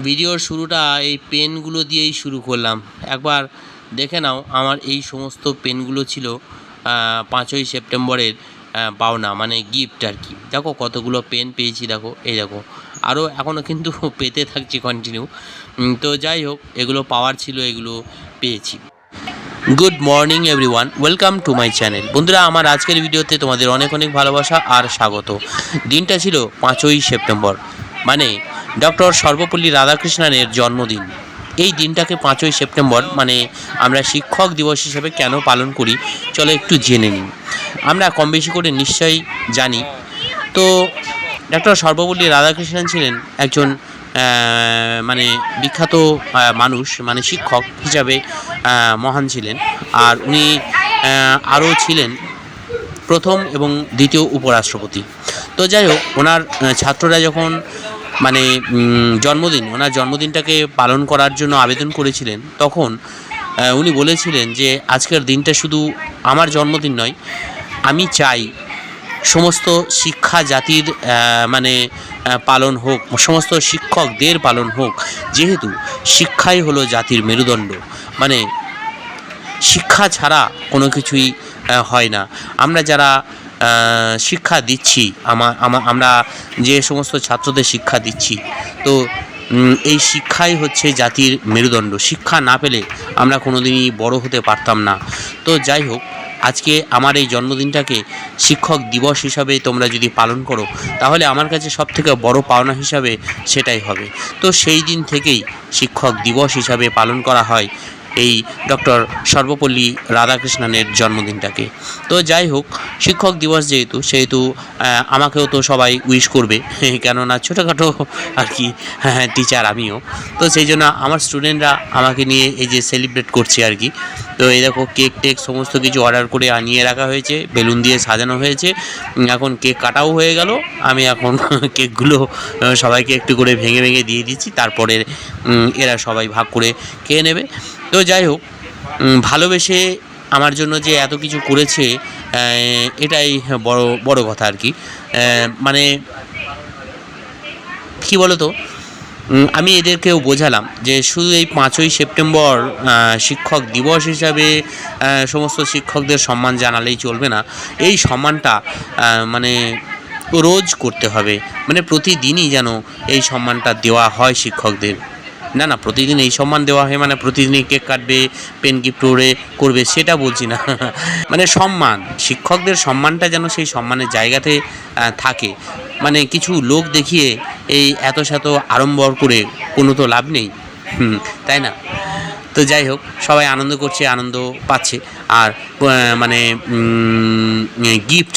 ভিডিওর শুরুটা এই পেনগুলো দিয়েই শুরু করলাম। একবার দেখে নাও, আমার এই সমস্ত পেনগুলো ছিল 5ই সেপ্টেম্বরের পাওনা, মানে গিফট আর কি। দেখো কতগুলো পেন পেয়েছি, দেখো এই দেখো, আরও এখনও কিন্তু পেতে থাকছি কন্টিনিউ। তো যাই হোক, এগুলো পাওয়ার ছিল, এগুলো পেয়েছি। Good morning everyone, welcome to my channel. বন্ধুরা, আমার আজকের ভিডিওতে তোমাদের অনেক অনেক ভালোবাসা আর স্বাগত। দিনটা ছিল 5ই সেপ্টেম্বর, মানে ডক্টর সর্বপল্লী রাধাকৃষ্ণনের জন্মদিন। এই দিনটাকে 5ই সেপ্টেম্বর মানে আমরা শিক্ষক দিবস হিসেবে কেন পালন করি, চলো একটু জেনে নিই। আমরা কম বেশি করে নিশ্চয়ই জানি। তো ডক্টর সর্বপল্লী রাধাকৃষ্ণন ছিলেন একজন মানে বিখ্যাত মানুষ, মানে শিক্ষক হিসাবে মহান ছিলেন। আর উনি আরও ছিলেন প্রথম এবং দ্বিতীয় উপরাষ্ট্রপতি। তো যাই হোক, ওনার ছাত্ররা যখন মানে ওনার জন্মদিনটাকে পালন করার জন্য আবেদন করেছিলেন, তখন উনি বলেছিলেন যে আজকের দিনটা শুধু আমার জন্মদিন নয়, আমি চাই সমস্ত শিক্ষা জাতির মানে পালন হোক, সমস্ত শিক্ষকদের পালন হোক, যেহেতু শিক্ষাই হলো জাতির মেরুদণ্ড। মানে শিক্ষা ছাড়া কোনো কিছুই হয় না। আমরা যারা শিক্ষা দিচ্ছি, আমরা যে সমস্ত ছাত্রদের শিক্ষা দিচ্ছি, তো এই শিক্ষাই হচ্ছে জাতির মেরুদণ্ড। শিক্ষা না পেলে আমরা কোনোদিনই বড় হতে পারতাম না। তো যাই হোক, আজকে আমার এই জন্মদিনটাকে শিক্ষক দিবস হিসাবে তোমরা যদি পালন করো, তাহলে আমার কাছে সবথেকে বড় পাওনা হিসাবে সেটাই হবে। তো সেই দিন থেকেই শিক্ষক দিবস হিসাবে পালন করা হয় এই ডক্টর সর্বপল্লী রাধাকৃষ্ণনের জন্মদিনটাকে। তো যাই হোক, শিক্ষক দিবস সেহেতু আমাকেও তো সবাই উইশ করবে, কেননা ছোটোখাটো আর কি টিচার আমিও। তো সেই জন্য আমার স্টুডেন্টরা আমাকে নিয়ে এই যে সেলিব্রেট করছে আর কি। তো এই দেখো, কেক টেক সমস্ত কিছু অর্ডার করে আনিয়ে রাখা হয়েছে, বেলুন দিয়ে সাজানো হয়েছে। এখন কেক কাটাও হয়ে গেল। আমি এখন কেকগুলো সবাইকে একটু করে ভেঙে ভেঙে দিয়ে দিচ্ছি, তারপরে এরা সবাই ভাগ করে খেয়ে নেবে। তো যাই হোক, ভালোবেসে আমার জন্য যে এত কিছু করেছে, এটাই বড় কথা আর কি। মানে কী বলো তো, আমি এদেরকেও বোঝালাম যে শুধু এই 5ই সেপ্টেম্বর শিক্ষক দিবস হিসাবে সমস্ত শিক্ষকদের সম্মান জানালেই চলবে না। এই সম্মানটা মানে রোজ করতে হবে, মানে প্রতিদিনই যেন এই সম্মানটা দেওয়া হয় শিক্ষকদের। না, প্রতিদিন এই সম্মান দেওয়া হয় মানে প্রতিদিনই কেক কাটবে, পেন গিফট করবে, সেটা বলছি না। মানে সম্মান, শিক্ষকদের সম্মানটা যেন সেই সম্মানের জায়গাতে থাকে। মানে কিছু লোক দেখিয়ে এই এত শত আড়ম্বর করে কোনো তো লাভ নেই, তাই না? তো যাই হোক, সবাই আনন্দ করছে, আনন্দ পাচ্ছে। আর মানে গিফট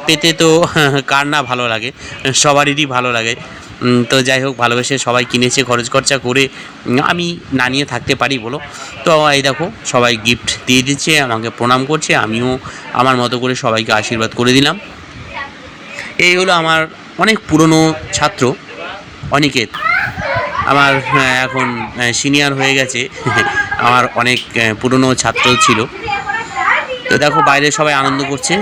পেতে তো কার না ভালো লাগে, সবারই ভালো লাগে। তো যাই হোক, ভালোবেসে সবাই কিনেছে, খরচ খরচা করে। আমি না নিয়ে থাকতে পারি বলো? তো এই দেখো, সবাই গিফট দিয়ে দিচ্ছে, আমাকে প্রণাম করছে, আমিও আমার মতো করে সবাইকে আশীর্বাদ করে দিলাম। এই হলো আমার অনেক পুরনো ছাত্র অনিকেত। আমার এখন সিনিয়র হয়ে গেছে, আমার অনেক পুরনো ছাত্র ছিল। তো দেখো, বাইরে সবাই আনন্দ করছে।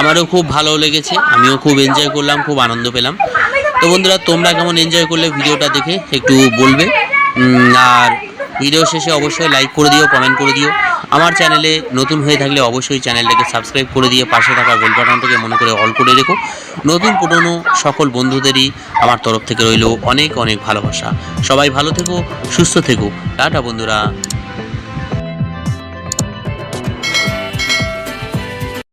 আমারও খুব ভালো লেগেছে, আমিও খুব এনজয় করলাম, খুব আনন্দ পেলাম। তো বন্ধুরা, তোমরা কেমন এনজয় করলে ভিডিওটা দেখে একটু বলবে। আর ভিডিও শেষে অবশ্যই লাইক করে দিও, কমেন্ট করে দিও। আমার চ্যানেলে নতুন হয়ে থাকলে অবশ্যই চ্যানেলটাকে সাবস্ক্রাইব করে দিয়ে পাশে থাকা বেল বাটনটাকে মনে করে অল করে রেখো। নতুন পুরনো সকল বন্ধুদেরই আমার তরফ থেকে রইল অনেক অনেক ভালোবাসা। সবাই ভালো থেকো, সুস্থ থেকো। টাটা বন্ধুরা।